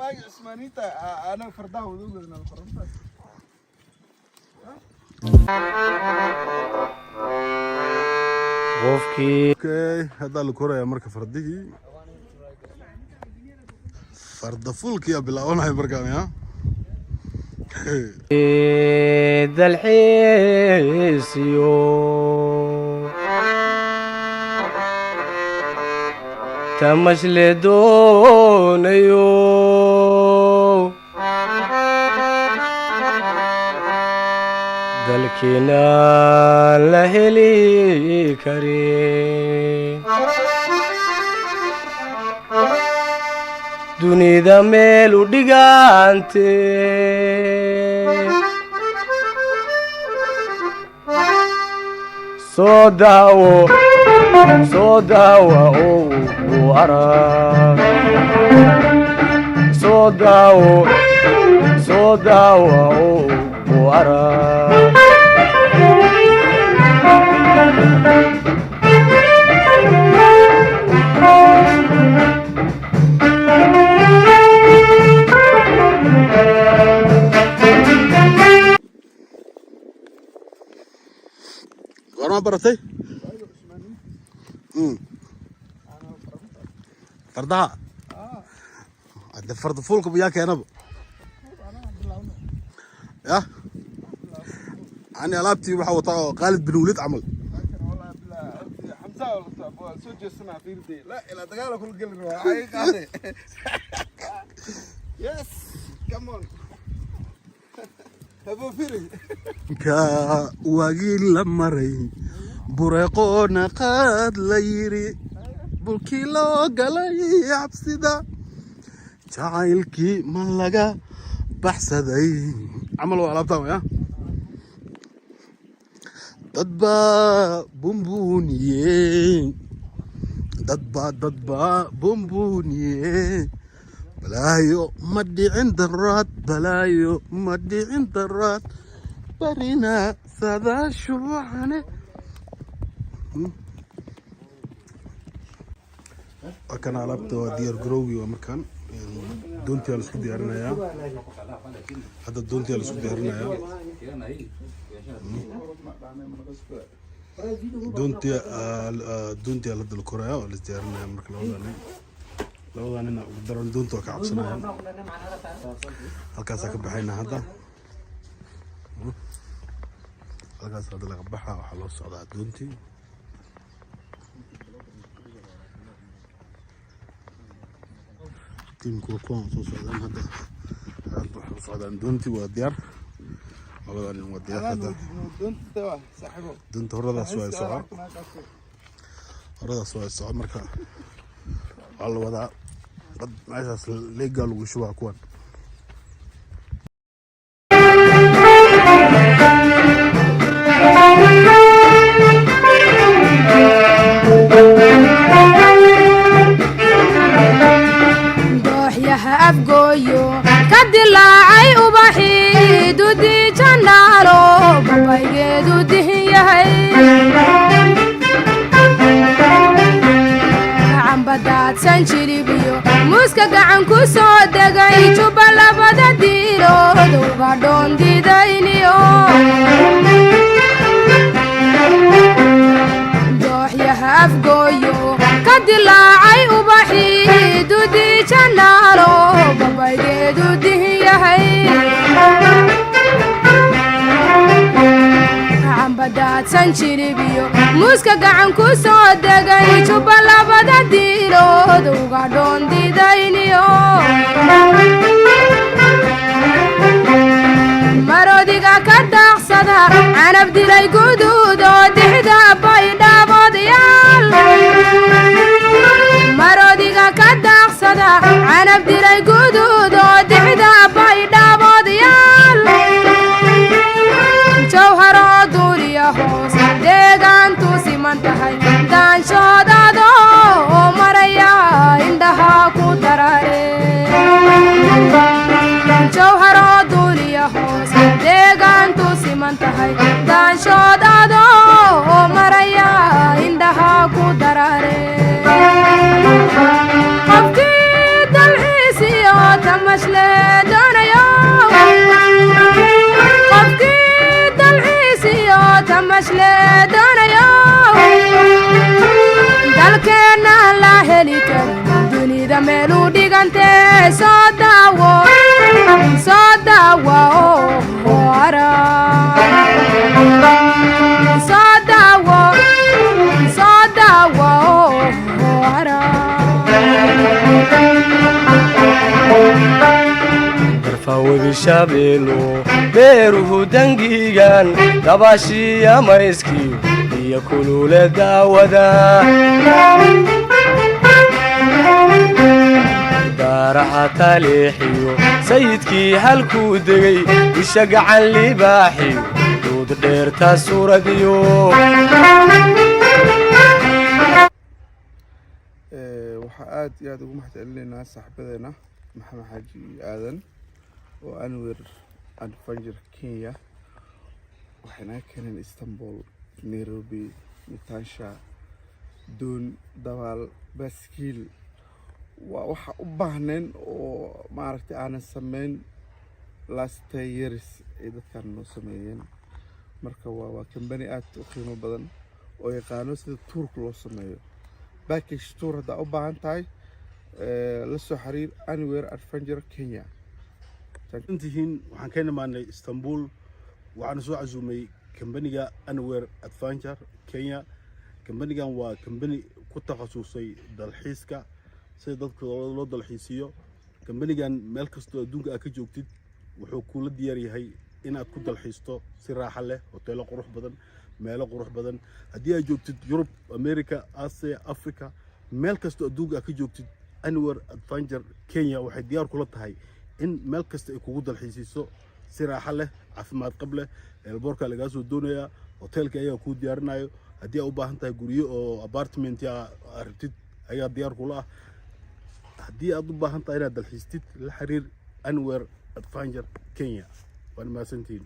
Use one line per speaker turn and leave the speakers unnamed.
واي عثمانيتا انا فرداه ودوغنا الفرنسا اوكي هذا الكره يا مركب فردي فرد فولك يا بلاونا برقام يا
ذا الحيسيو تمش لدونيو ذا الكنا لهلي كريم dunida meel u dhigante soo daawa oo u arag soo daawa oo u arag
ما برتي فردها هذا فرد فولك وياك يا نبو يا أنا لابتي وحوطة خالد بن وليد عمل والله بلا حمزة ولا سوجي السنة في ردي لا إلى دقالة كل قلب هاي قاعدة يس كمون أبو فيري كا واجيل لمري بريقونا قاد ليري بلكي لو قلي عبسدا جايلكي ملقا بحسدي عملوا على بتاعه يا ددبا بومبونيه ددبا بومبونيه بلايو مدي عند الرات بلايو مدي عند الرات برينا سادا شوحنا كان علبته ديار جروبي ومكان دونتي على سكدي هرنايا هذا الدونتي على سكدي هرنايا دونتي على الكوريا ولا هرنايا مركل لو أنا أقدر أن دونتو كعبسنا هالكاس كبحينا هذا هالكاس هذا اللي قبحها وحلوص على دونتي تيم كوكون صوص هذا حلوص على دونتي وديار والله أنا وديار هذا دونتي هردا سوى سوى هردا سوى سوى مركا على الوضع قد عايز ليه قالوا وشوها كون
دوح يا أفقويو كدلاعي وبحي دودي جنارو بابايجي دودي يهي بدات سنشريبيو موسكا قعن كوسو دقاي جبالا بدا ديرو دوغا دون دي داينيو دوح يا أفقويو كدلاعي وبحي دودي جنارو بابايجي دودي يهي بدات سنشريبيو موسكا قعن كوسو دقاي جبالا بدا ديرو دوغا دون دي داينيو مروديغا كداقصدا عنب ديراي قدودو دحدا بايدا بوديال مروديغا كداقصدا عنب ديراي قدودو دحدا بايدا بوديال جوهرو دوريا هوس ديغان توسي منتهي دان شودادو مريا اندها كوتراري جوهرو دوريا هوس ديغان توسي منتهي دان شودادو مريا اندها كوتراري قبتي دلعيسي tamashle doonayo qofkii dalxiisiyo tamashle doonayo dalkeena la heli karin dunida meel u dhigantee soo daawo oo arag soo daawo oo
darfawebi shabeelo beeruhu dangigan dabaashiya mayskiyo iyo kulule daawada daaraha taleexiyo sayidkii halkuu degay isha gacan libaaxiyo duud dheerta suuradiyo
waxaa aad iyo aad ugu mahadcelinaynaa saaxiibadeena maxamed xaaji aadan oo Anwer Adventure Kenya waxayna keeneen Istanbul Nairobi Natasha doon dabaal baskiil waxa u baahneen oo maaragtay aanan sameyn last years ay dadkan noo sameeyeen marka waa company aad u qiimo badan oo yaqaano sida tourka loo sameeyo package tour hada u baahan tahay la soo xiriir Anwer Adventure Kenya
intihiin waxaan ka imaanay Istanbul waxaan soo casuumay company-ga Anwer Adventure Kenya company-gan waa company ku takhasusay dalxiiska sida dadka loo dalxiisiyo company-gan meel kasta adduunka aad ka joogtid wuxuu kula diyaar yahay inaad ku dalxiisto si raaxo leh hoteelo qurux badan meelo qurux badan haddii aad joogtid Yurub America Asia Africa meel kasta adduunka aad ka joogtid Anwer Adventure Kenya waxay diyaar kula tahay in meel kasta ay kugu dalxiisiso si raaxo leh caafimaad qab leh eelboorka laga soo doonaya hoteelka ayaa ku diyaarinayo haddii aad u baahan tahay guriyo oo apartment ya aragtid ayaa diyaar kula ah haddii aad u baahan tahay inaad dalxiistid la xiriir Anwer Adventure Kenya waan mahadsantihiin